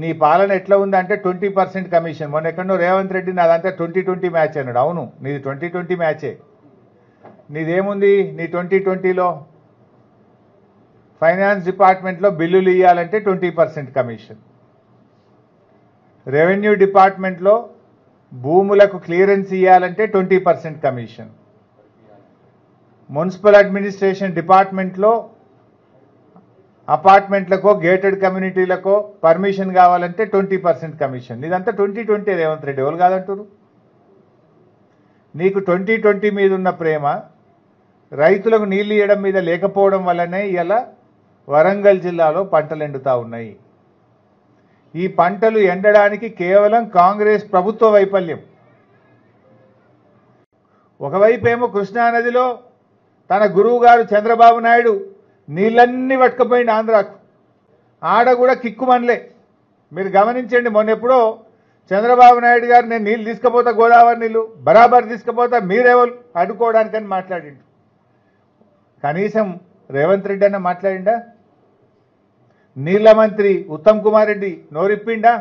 నీ పాలన ఎట్లా ఉందంటే 20% కమిషన్. మొన్న ఎక్కడో రేవంత్ రెడ్డి నాదంతా 2020 మ్యాచ్ అన్నాడు. అవును, నీది 2020 మ్యాచే. నీదేముంది నీ 2020లో? ఫైనాన్స్ డిపార్ట్మెంట్లో బిల్లులు ఇవ్వాలంటే 20% కమిషన్, రెవెన్యూ డిపార్ట్మెంట్లో భూములకు క్లియరెన్స్ ఇవ్వాలంటే 20% కమిషన్, మున్సిపల్ అడ్మినిస్ట్రేషన్ డిపార్ట్మెంట్లో అపార్ట్మెంట్లకో గేటెడ్ కమ్యూనిటీలకో పర్మిషన్ కావాలంటే 20% కమిషన్. ఇదంతా 2020 రేవంత్ రెడ్డి. ఎవరు కాదంటారు? నీకు 2020 మీద ఉన్న ప్రేమ రైతులకు నీళ్లు ఇవ్వడం మీద లేకపోవడం వల్లనే ఇలా వరంగల్ జిల్లాలో పంటలు ఎండుతా ఉన్నాయి. ఈ పంటలు ఎండడానికి కేవలం కాంగ్రెస్ ప్రభుత్వ వైఫల్యం. ఒకవైపేమో కృష్ణానదిలో తన గురువు గారు చంద్రబాబు నాయుడు నీళ్ళన్నీ పట్టుకుపోయింది ఆంధ్రాకు. ఆడ కూడా కిక్కుమనలే. మీరు గమనించండి, మొన్న ఎప్పుడో చంద్రబాబు నాయుడు గారు నేను నీళ్ళు తీసుకుపోతా, గోదావరి నీళ్ళు బరాబర్ తీసుకుపోతా, మీరెవరు అడ్డుకోవడానికని మాట్లాడిండు. కనీసం రేవంత్ రెడ్డి అన్న మాట్లాడిండా? నీళ్ల మంత్రి ఉత్తమ్ కుమార్ రెడ్డి నోరిప్పిండా?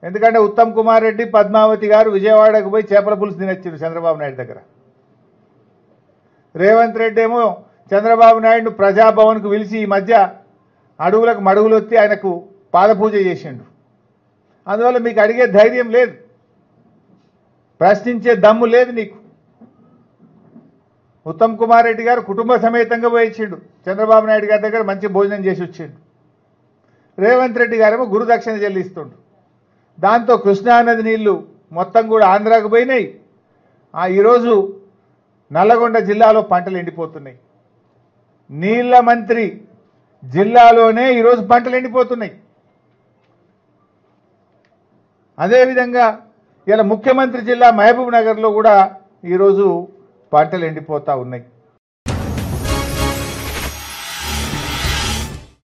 ఎందుకంటే ఉత్తమ్ కుమార్ రెడ్డి పద్మావతి గారు విజయవాడకు పోయి చేపల పులుసు తినొచ్చారు చంద్రబాబు నాయుడు దగ్గర. రేవంత్ రెడ్డి ఏమో చంద్రబాబు నాయుడును ప్రజాభవన్కు పిలిచి ఈ మధ్య అడుగులకు మడుగులు వచ్చి ఆయనకు పాదపూజ చేసిండు. అందువల్ల మీకు అడిగే ధైర్యం లేదు, ప్రశ్నించే దమ్ము లేదు నీకు. ఉత్తమ్ కుమార్ రెడ్డి గారు కుటుంబ సమేతంగా పోయించిండు చంద్రబాబు నాయుడు గారి దగ్గర, మంచి భోజనం చేసి వచ్చిండు. రేవంత్ రెడ్డి గారేమో గురుదక్షిణ చెల్లిస్తుండు. దాంతో కృష్ణానది నీళ్లు మొత్తం కూడా ఆంధ్రాకు పోయినాయి. ఈరోజు నల్లగొండ జిల్లాలో పంటలు ఎండిపోతున్నాయి. నీళ్ల మంత్రి జిల్లాలోనే ఈరోజు పంటలు ఎండిపోతున్నాయి. అదేవిధంగా ఇలా ముఖ్యమంత్రి జిల్లా మహబూబ్ నగర్లో కూడా ఈరోజు పంటలు ఎండిపోతూ ఉన్నాయి.